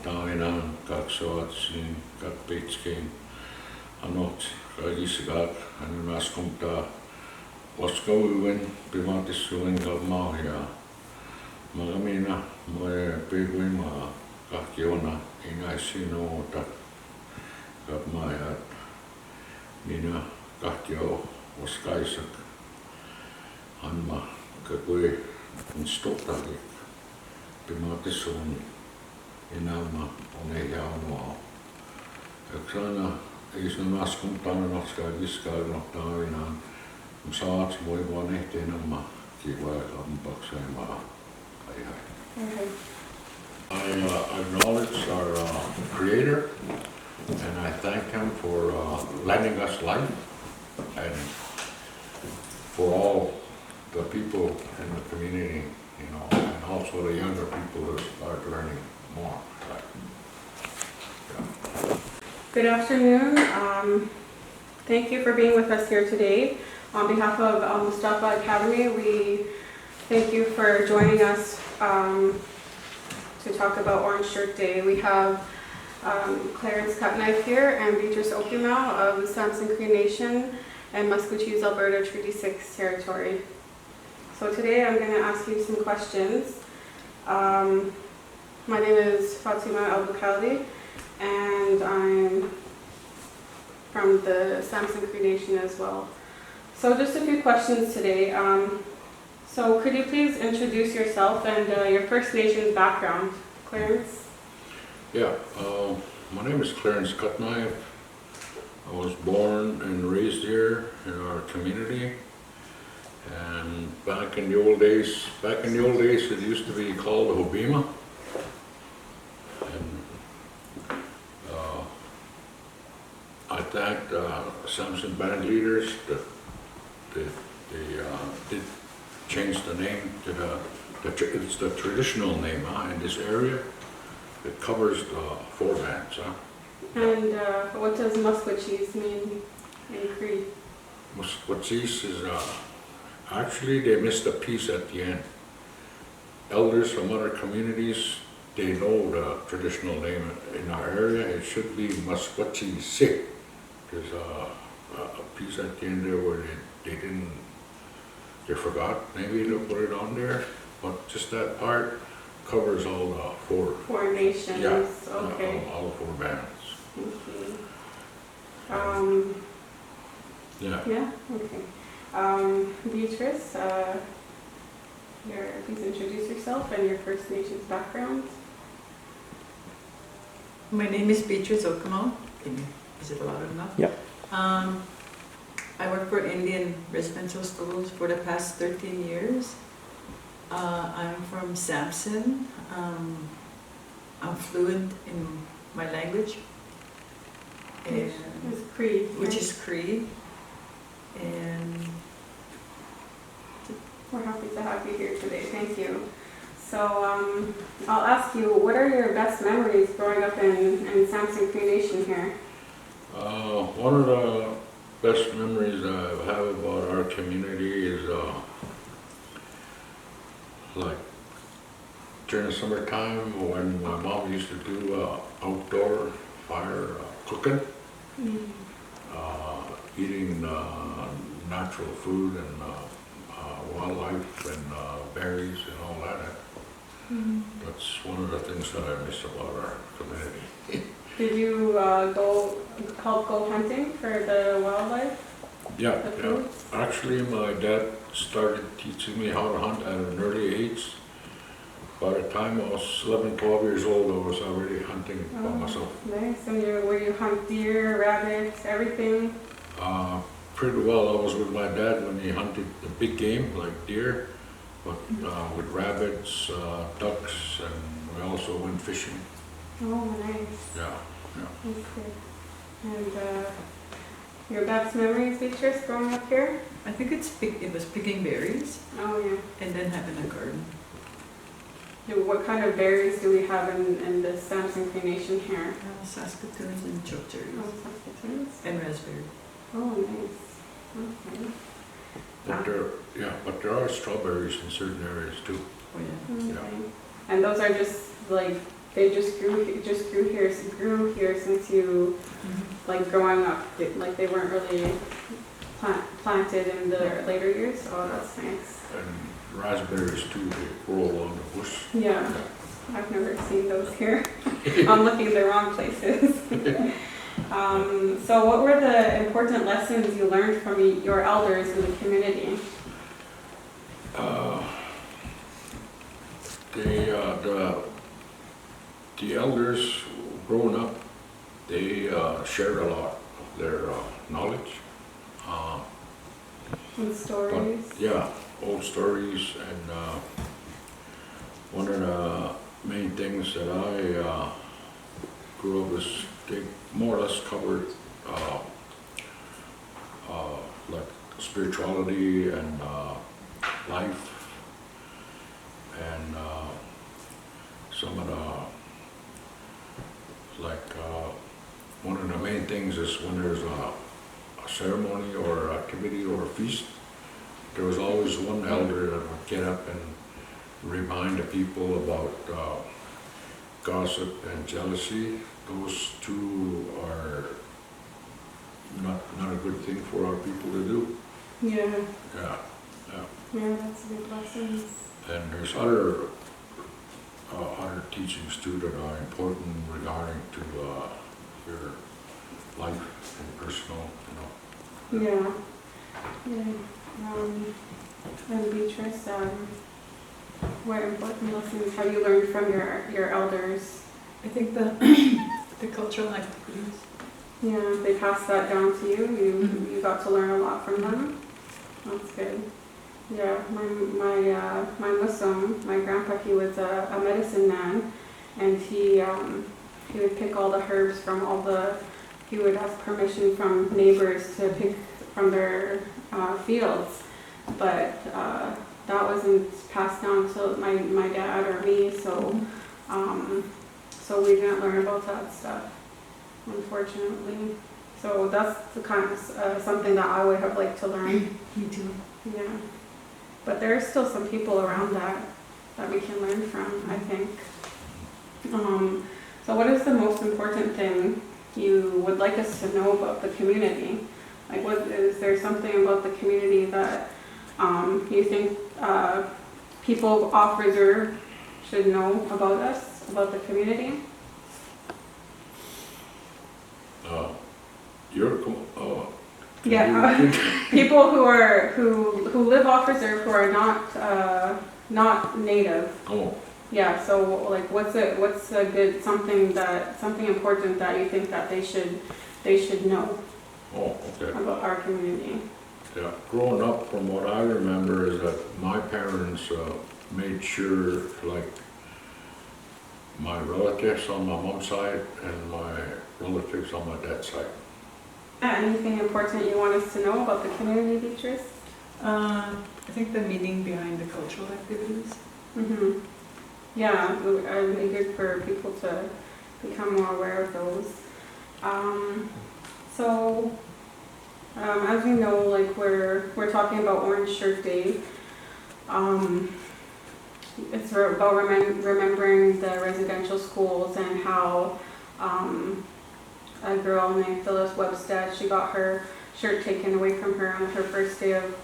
Maskwacis, Kaksoatsin, Kakpitskin, Anot, Kagisagak, and Maskumta, Waskawin, Pimatiswin, Gavmahia, Magamina, Moe Piguima, Kakiona, Inaisino, Gavmaya, Mina, Kakio, Waskaisak, Anma, Kakui, and Stotaki, Pimatiswin, Inalma, Onehianoa. Eksana, isna Maskumtaan, Kagiskagnotavinaan, Saats voi vaan ehtiinamma kivoja kampakseemaa. I acknowledge our Creator, and I thank Him for lending us life, and for all the people in the community, and also the younger people who start learning more. Good afternoon. Thank you for being with us here today. On behalf of Mustafa Academy, we thank you for joining us to talk about Orange Shirt Day. We have Clarence Cutknife here and Beatrice Okimau of the Samson Cree Nation and Maskwacis, Alberta Treaty 6 territory. So today I'm going to ask you some questions. My name is Fatima Al-Bukhali, and I'm from the Samson Cree Nation as well. So just a few questions today. So could you please introduce yourself and your First Nations background, Clarence? Yeah, my name is Clarence Cutknife. I was born and raised here in our community. And back in the old days, it used to be called Hobima. And I thanked Samson band leaders that they did change the name to it's the traditional name in this area. It covers the 4 bands. And what does Maskwacis mean in Cree? Maskwacis is actually they missed a piece at the end. Elders from other communities, they know the traditional name in our area. It should be Maskwacis. There's a piece at the end there where they forgot maybe to put it on there, but just that part covers all the 4 nations. Yeah, okay. all 4 bands. Okay. Yeah. Yeah. Okay. Beatrice, please introduce yourself and your First Nations background. My name is Beatrice Okimau. Is it loud enough? Yeah. I work for Indian residential schools for the past 13 years. I'm from Samson. I'm fluent in my language, which is Cree. And we're happy to have you here today. Thank you. So I'll ask you, what are your best memories growing up in Samson Cree Nation here? One of the best memories I have about our community is like during the summertime when my mom used to do outdoor fire cooking, eating natural food and wildlife and berries and all that. That's one of the things that I miss about our community. Did you help go hunting for the wildlife? Yeah. Actually, my dad started teaching me how to hunt at an early age. By the time I was 11, 12 years old, I was already hunting by myself. Nice. And where you hunt deer, rabbits, everything? Pretty well. I was with my dad when he hunted the big game like deer, but with rabbits, ducks, and we also went fishing. Oh, nice. Yeah. Okay. And your best memories, Beatrice, growing up here? I think it was picking berries Oh, yeah. and then having a garden. What kind of berries do we have in the Samson Cree Nation here? Saskatoons and chokecherries. Oh, saskatoons. And raspberry. Oh, nice. Okay. But there are strawberries in certain areas too. Oh yeah. Okay. And those are just like they just grew here since you, like growing up, like they weren't really planted in the later years. Oh, that's nice. And raspberries too, they grow along the bush. Yeah, I've never seen those here. I'm looking in the wrong places. So what were the important lessons you learned from your elders in the community? The elders growing up, they shared a lot of their knowledge. And stories? But, yeah, old stories, and one of the main things that I grew up is they more or less covered like spirituality and life, and some of the one of the main things is when there's a ceremony or activity or a feast, there was always one elder that would get up and remind the people about gossip and jealousy. Those two are not a good thing for our people to do. Yeah. Yeah. Yeah, that's a good lesson. And there's other teachings too that are important regarding to your life and personal, Yeah. Yeah. And Beatrice, what important lessons have you learned from your elders? I think the cultural activities. Yeah, they passed that down to you. You got to learn a lot from them. That's good. Yeah, my Muslim, my grandpa, he was a medicine man, and he would pick all the herbs from he would ask permission from neighbors to pick from their fields, but that wasn't passed down to my dad or me, so we didn't learn about that stuff, unfortunately. So that's the kind of something that I would have liked to learn. Me too. Yeah. But there are still some people around that we can learn from, I think. So what is the most important thing you would like us to know about the community? Like, is there something about the community that you think people off reserve should know about us, about the community? People who live off reserve, who are not native. Oh, Yeah, so like what's a good something important that you think that they should know okay. about our community? Yeah, growing up, from what I remember, is that my parents made sure, like, my relatives on my mom's side and my relatives on my dad's side. Anything important you want us to know about the community, Beatrice? I think the meaning behind the cultural activities. Mm-hmm. Yeah, it would be good for people to become more aware of those. As we know, like we're talking about Orange Shirt Day. It's about remembering the residential schools and how a girl named Phyllis Webstead, she got her shirt taken away from her on her first day of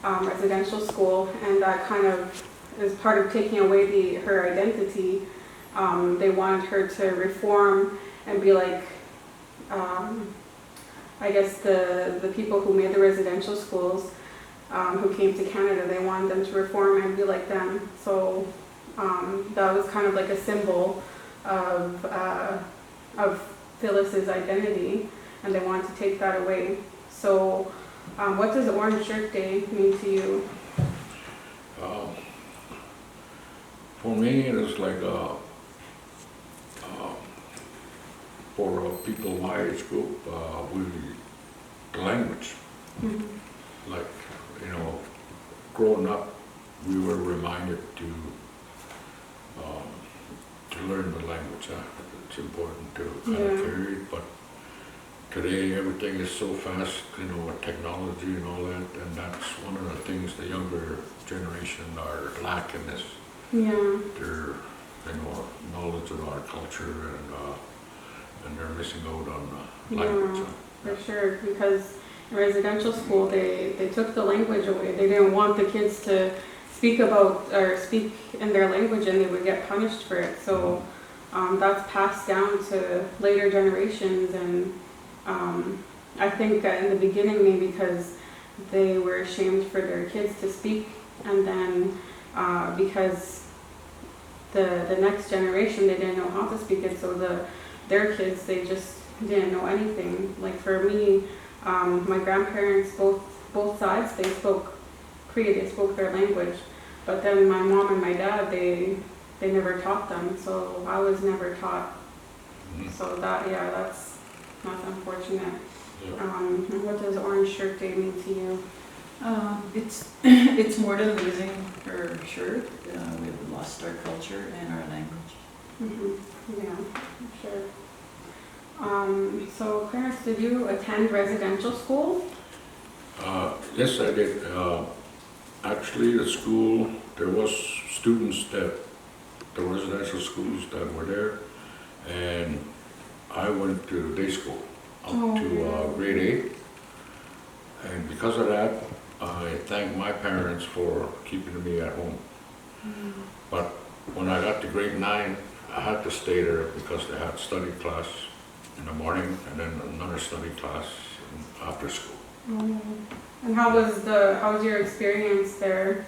residential school, and that kind of is part of taking away her identity. They wanted her to reform and be like, I guess the people who made the residential schools, who came to Canada, they wanted them to reform and be like them. So that was kind of like a symbol of Phyllis's identity, and they wanted to take that away. So what does Orange Shirt Day mean to you? For me, it is like for people my age group, the language. Mm-hmm. Like, growing up, we were reminded to learn the language. It's important to kind of carry it, but today everything is so fast, with technology and all that, and that's one of the things the younger generation are lacking is Yeah. their knowledge of our culture, and they're missing out on language. For sure, because in residential school, they took the language away. They didn't want the kids to speak in their language, and they would get punished for it. So that's passed down to later generations, and I think in the beginning maybe because they were ashamed for their kids to speak, and then because the next generation, they didn't know how to speak it, so their kids, they just didn't know anything. Like for me, my grandparents, both sides, they spoke Cree, they spoke their language, but then my mom and my dad, they never taught them, so I was never taught. So that's unfortunate. And what does Orange Shirt Day mean to you? It's more than losing our shirt. We've lost our culture and our language. Yeah, sure. So Clarence, did you attend residential school? Yes, I did. Actually, the school, there was students the residential schools that were there, and I went to day school up to grade 8, and because of that, I thank my parents for keeping me at home. But when I got to grade 9, I had to stay there because they had study class in the morning and then another study class after school. And how was your experience there?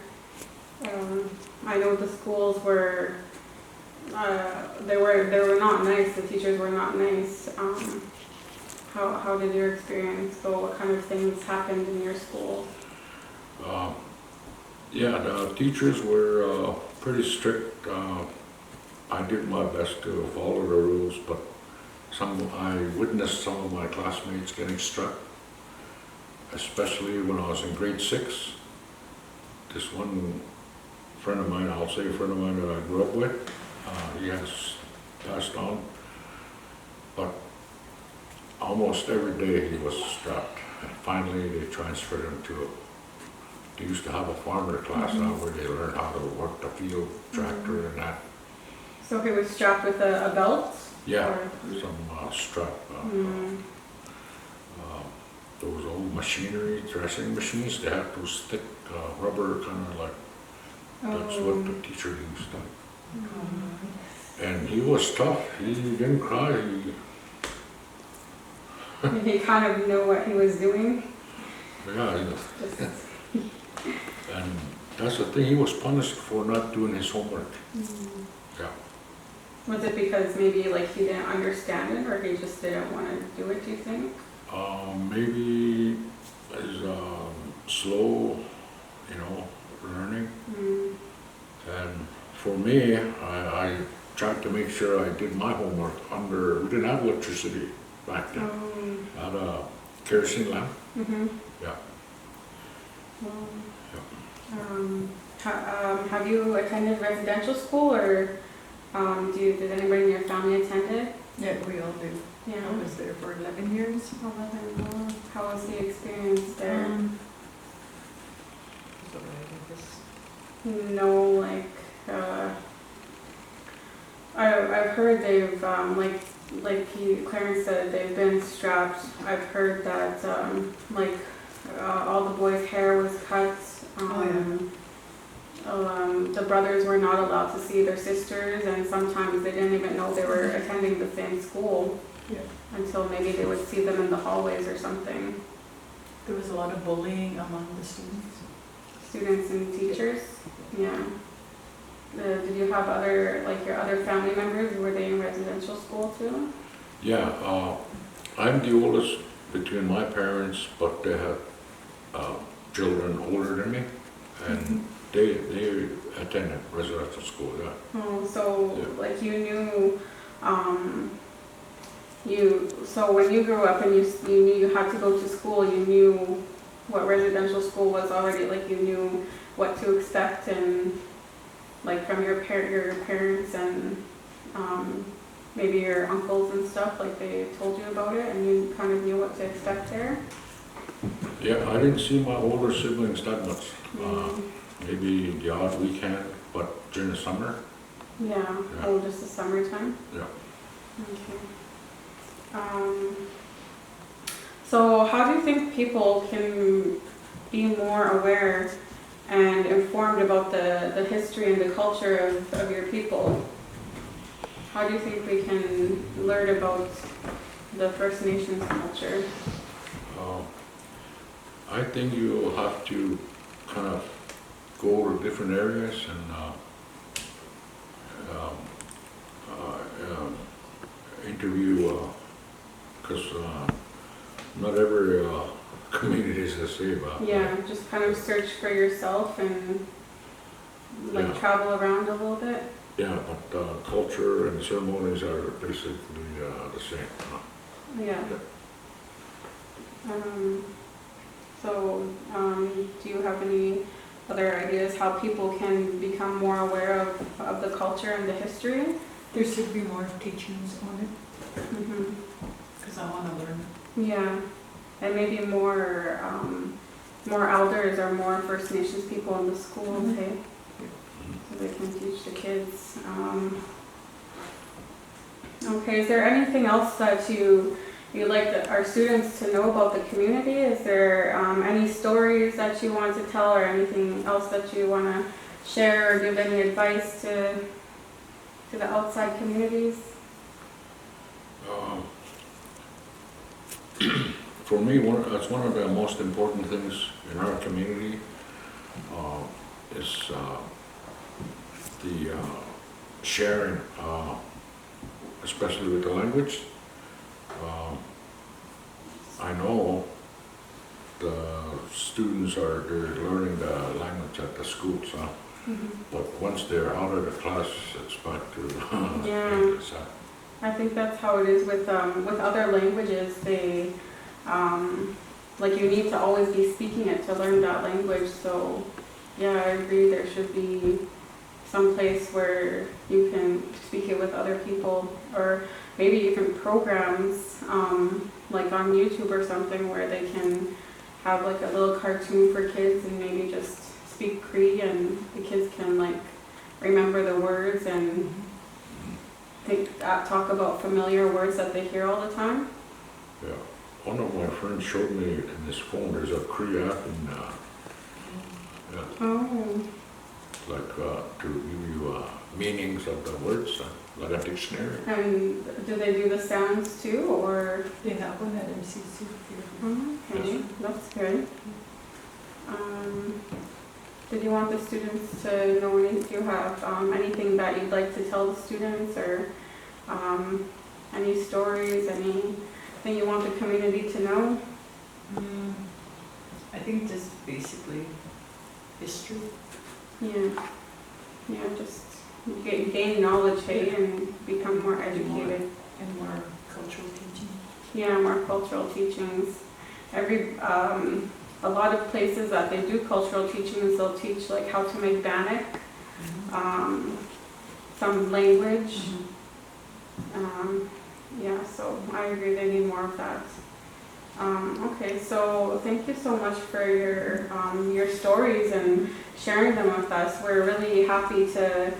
I know the schools were they were not nice. The teachers were not nice. How did your experience go? What kind of things happened in your school? Yeah, the teachers were pretty strict. I did my best to follow the rules, but I witnessed some of my classmates getting struck, especially when I was in grade 6. This one friend of mine, I'll say a friend of mine that I grew up with, he has passed on, but almost every day he was strapped. And finally they transferred him they used to have a farmer class now where they learned how to work the field tractor and that. So he was strapped with a belt? Yeah, Or? some strap. Those old machinery, threshing machines, they have those thick rubber kind of like, that's what the teacher used. And he was tough, he didn't cry. He kind of knew what he was doing? Yeah, and that's the thing, he was punished for not doing his homework. Yeah. Was it because maybe like he didn't understand it, or he just didn't want to do it, do you think? Maybe is slow, learning. And for me, I tried to make sure I did my homework we didn't have electricity back then. I had a kerosene lamp. Yeah. Have you attended residential school, or did anybody in your family attend it? Yeah, we all do. Yeah. I was there for 11 years. 11. How was the experience there? No, like I've heard they've Clarence said, they've been strapped. I've heard that all the boys' hair was cut. The brothers were not allowed to see their sisters, and sometimes they didn't even know they were attending the same school until maybe they would see them in the hallways or something. There was a lot of bullying among the students. Students and teachers? Yeah. Did you have your other family members, were they in residential school too? Yeah, I'm the oldest between my parents, but they had children older than me, and they attended residential school, yeah. Oh, so you knew, so when you grew up and you knew you had to go to school, you knew what residential school was already, you knew what to expect, and from your parents and maybe your uncles and stuff, they told you about it and you kind of knew what to expect there? Yeah, I didn't see my older siblings that much. Maybe the odd weekend, but during the summer, Yeah, oh, just the summertime? Yeah. Okay. So how do you think people can be more aware and informed about the history and the culture of your people? How do you think we can learn about the First Nations culture? I think you'll have to kind of go to different areas and interview, because not every community is the same. Yeah, just kind of search for yourself and like Yeah. travel around a little bit. Yeah, but culture and ceremonies are basically the same. Yeah. Do you have any other ideas how people can become more aware of the culture and the history? There should be more teachings on it, Mm-hmm. because I want to learn. Yeah, and maybe more elders or more First Nations people in the schools, Mhm. hey? So they can teach the kids. Okay, is there anything else that you'd like our students to know about the community? Is there any stories that you want to tell or anything else that you want to share or give any advice to the outside communities? For me, that's one of the most important things in our community is the sharing, especially with the language. I know the students they're learning the language at the schools, but once they're out of the class, it's back to Yeah. English. I think that's how it is with other languages. They like you need to always be speaking it to learn that language. So yeah, I agree. There should be some place where you can speak it with other people, or maybe even programs like on YouTube or something where they can have like a little cartoon for kids and maybe just speak Cree and the kids can like remember the words and talk about familiar words that they hear all the time. Yeah, one of my friends showed me in his phone, there's a Cree app and Oh, like to give you meanings of the words, like a dictionary. and do they do the sounds too, or? They have one at MCC here. Okay, that's good. Did you want the students to know if you have anything that you'd like to tell the students, or any stories, anything you want the community to know? I think just basically history. Yeah, just gain knowledge, hey, and become more educated. And more cultural teaching. Yeah, more cultural teachings. A lot of places that they do cultural teachings, they'll teach like how to make bannock, some language. Yeah, so I agree they need more of that. Okay, so thank you so much for your stories and sharing them with us. We're really happy to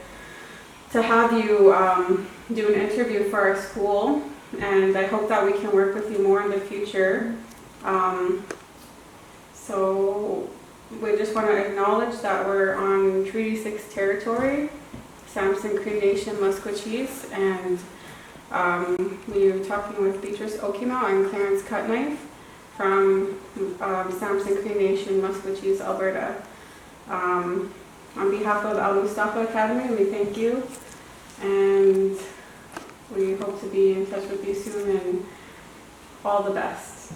have you do an interview for our school, and I hope that we can work with you more in the future. So we just want to acknowledge that we're on Treaty 6 territory, Samson Cree Nation, Maskwacis, and we were talking with Beatrice Okimau and Clarence Cutknife from Samson Cree Nation, Maskwacis, Alberta. On behalf of Al Mustafa Academy, we thank you, and we hope to be in touch with you soon, and all the best.